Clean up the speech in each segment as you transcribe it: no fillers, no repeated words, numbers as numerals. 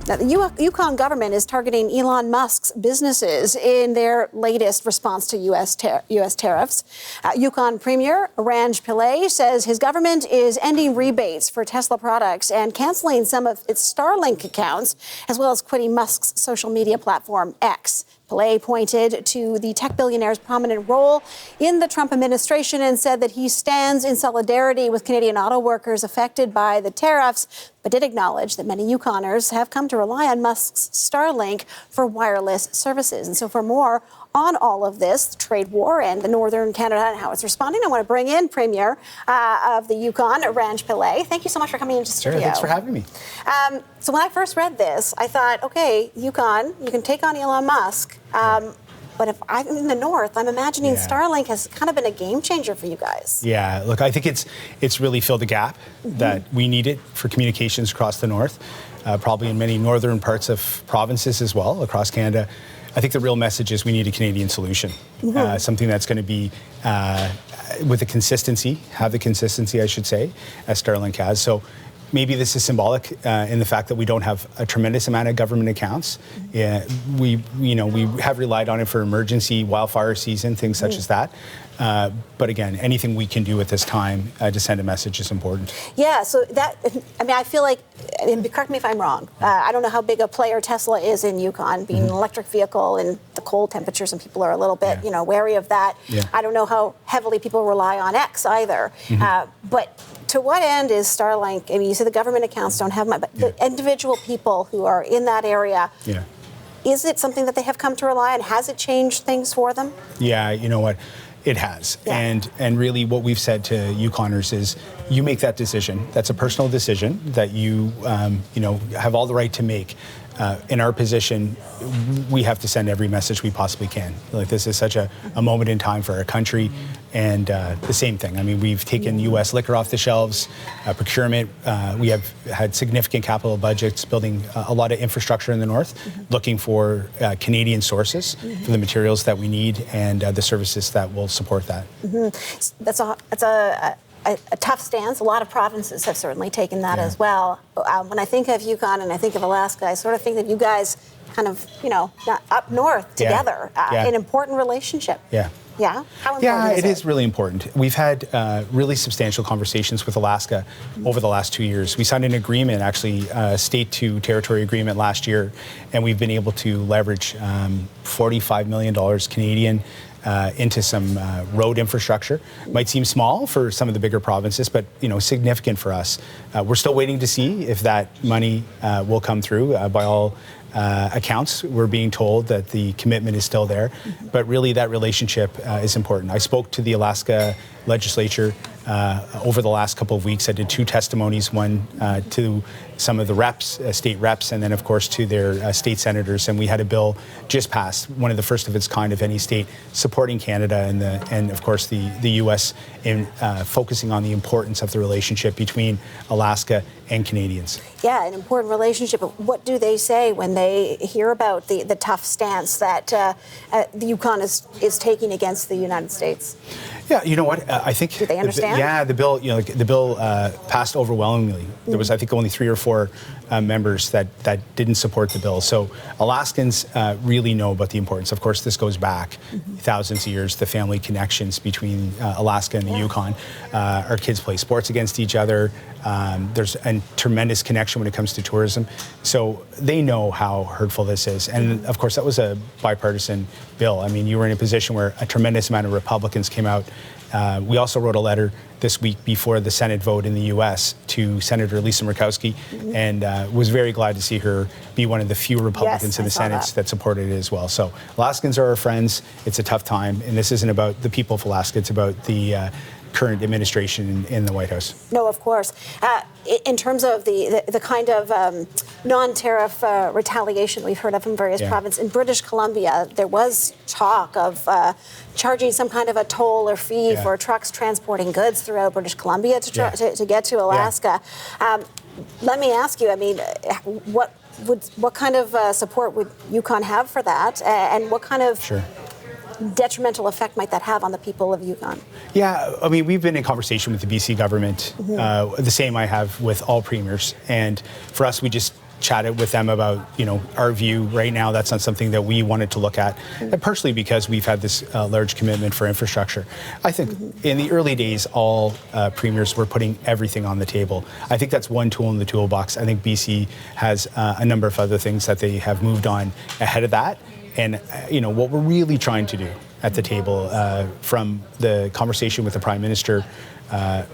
Now, the Yukon government is targeting Elon Musk's businesses in their latest response to U.S. tariffs. Yukon Premier Ranj Pillai says his government is ending rebates for Tesla products and canceling some of its Starlink accounts, as well as quitting Musk's social media platform X. Pillai pointed to the tech billionaire's prominent role in the Trump administration and said that he stands in solidarity with Canadian auto workers affected by the tariffs, but did acknowledge that many Yukoners have come to rely on Musk's Starlink for wireless services. And so for more on all of this, the trade war and the Northern Canada and how it's responding, I want to bring in Premier of the Yukon, Ranj Pillai. Thank you so much for coming into the studio. Thanks for having me. So when I first read this, I thought, okay, Yukon, you can take on Elon Musk. But if I'm in the north, I'm imagining Starlink has kind of been a game changer for you guys. Yeah, look, I think it's really filled a gap that we needed for communications across the north, probably in many northern parts of provinces as well, across Canada. I think the real message is we need a Canadian solution, something that's going to be with the consistency, have the consistency, I should say, as Starlink has. So maybe this is symbolic in the fact that we don't have a tremendous amount of government accounts. We have relied on it for emergency wildfire season, things such as that. But again, anything we can do at this time to send a message is important. Yeah, so I feel like, and correct me if I'm wrong, I don't know how big a player Tesla is in Yukon, being an electric vehicle and the cold temperatures, and people are a little bit, wary of that. Yeah. I don't know how heavily people rely on X either. But to what end is Starlink? I mean, you said the government accounts don't have much, but the individual people who are in that area, is it something that they have come to rely on? Has it changed things for them? Yeah, you know what? It has. Yeah. And really what we've said to Yukoners is you make that decision. That's a personal decision that you have all the right to make. In our position, we have to send every message we possibly can. Like, this is such a moment in time for our country. And the same thing. I mean, we've taken U.S. liquor off the shelves, procurement. We have had significant capital budgets, building a lot of infrastructure in the north, looking for Canadian sources for the materials that we need and the services that will support that. That's a tough stance. A lot of provinces have certainly taken that as well. When I think of Yukon and I think of Alaska, I sort of think that you guys kind of, up north together, an important relationship. Yeah? How important is it? It is really important. We've had really substantial conversations with Alaska over the last 2 years. We signed an agreement, actually, a state-to-territory agreement last year, and we've been able to leverage $45 million Canadian into some road infrastructure. Might seem small for some of the bigger provinces, but significant for us. We're still waiting to see if that money will come through. By all accounts, we're being told that the commitment is still there, but really that relationship is important. I spoke to the Alaska legislature over the last couple of weeks. I did 2 testimonies, one to some of the reps, state reps, and then of course to their state senators. And we had a bill just passed, one of the first of its kind of any state, supporting Canada and of course the U.S. in focusing on the importance of the relationship between Alaska and Canadians. Yeah, an important relationship. What do they say when they hear about the tough stance that the Yukon is taking against the United States? Yeah, you know what? I think. Do they understand? The bill passed overwhelmingly. There was, I think, only 3 or 4 members that didn't support the bill. So Alaskans really know about the importance. Of course, this goes back thousands of years. The family connections between Alaska and the Yukon. Our kids play sports against each other. There's a tremendous connection when it comes to tourism. So they know how hurtful this is. And of course, that was a bipartisan bill. I mean, you were in a position where a tremendous amount of Republicans came out. We also wrote a letter this week before the Senate vote in the U.S. to Senator Lisa Murkowski, and was very glad to see her be one of the few Republicans in the Senate that supported it as well. So Alaskans are our friends. It's a tough time, and this isn't about the people of Alaska. It's about the current administration in the White House. No, of course. In terms of the kind of non-tariff retaliation we've heard of from various provinces, in British Columbia, there was talk of charging some kind of a toll or fee for trucks transporting goods throughout British Columbia to get to Alaska. Let me ask you, I mean, what kind of support would Yukon have for that, and what kind of detrimental effect might that have on the people of Yukon? Yeah, I mean, we've been in conversation with the BC government, the same I have with all premiers. And for us, we just chatted with them about, our view right now. That's not something that we wanted to look at, and partially because we've had this large commitment for infrastructure. I think in the early days, all premiers were putting everything on the table. I think that's one tool in the toolbox. I think BC has a number of other things that they have moved on ahead of that. And, what we're really trying to do at the table, from the conversation with the Prime Minister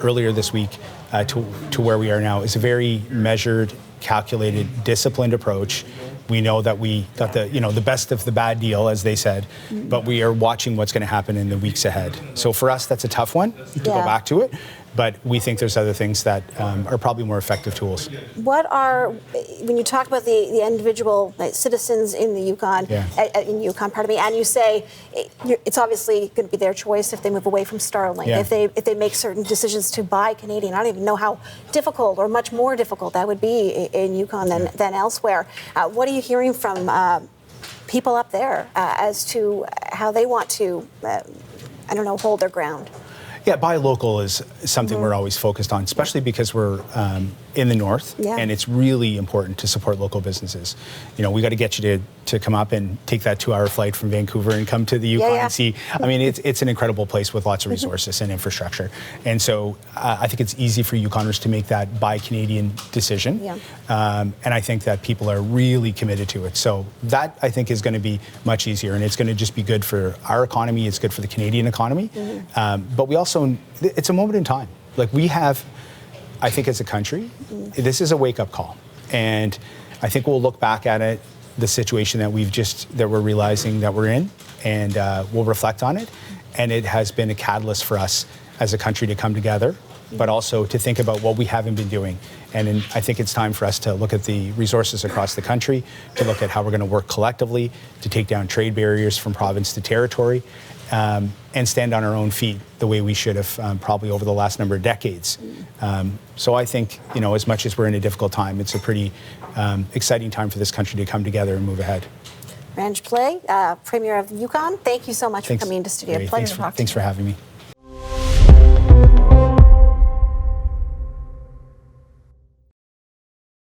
earlier this week to where we are now, is a very measured, calculated, disciplined approach. We know that we got the best of the bad deal, as they said, but we are watching what's going to happen in the weeks ahead. So for us, that's a tough one to go back to it. But we think there's other things that are probably more effective tools. When you talk about the individual citizens in the Yukon, and you say it's obviously going to be their choice if they move away from Starlink, if they make certain decisions to buy Canadian. I don't even know how difficult or much more difficult that would be in Yukon than elsewhere. What are you hearing from people up there as to how they want to, hold their ground? Yeah, buy local is something we're always focused on, especially because we're in the north, and it's really important to support local businesses. We got to get you to come up and take that 2-hour flight from Vancouver and come to the Yukon and see. I mean, it's an incredible place with lots of resources and infrastructure. And so I think it's easy for Yukoners to make that buy Canadian decision. And I think that people are really committed to it. So that, I think, is going to be much easier, and it's going to just be good for our economy. It's good for the Canadian economy. But we also, it's a moment in time. Like we have, I think as a country, this is a wake-up call. And I think we'll look back at it, the situation that we're realizing that we're in, and we'll reflect on it. And it has been a catalyst for us as a country to come together, but also to think about what we haven't been doing. And I think it's time for us to look at the resources across the country, to look at how we're going to work collectively to take down trade barriers from province to territory, and stand on our own feet the way we should have probably over the last number of decades. So I think, as much as we're in a difficult time, it's a pretty exciting time for this country to come together and move ahead. Ranj Pillai, Premier of Yukon, thank you so much for coming into studio. Pleasure to talk to you. Thanks for having me.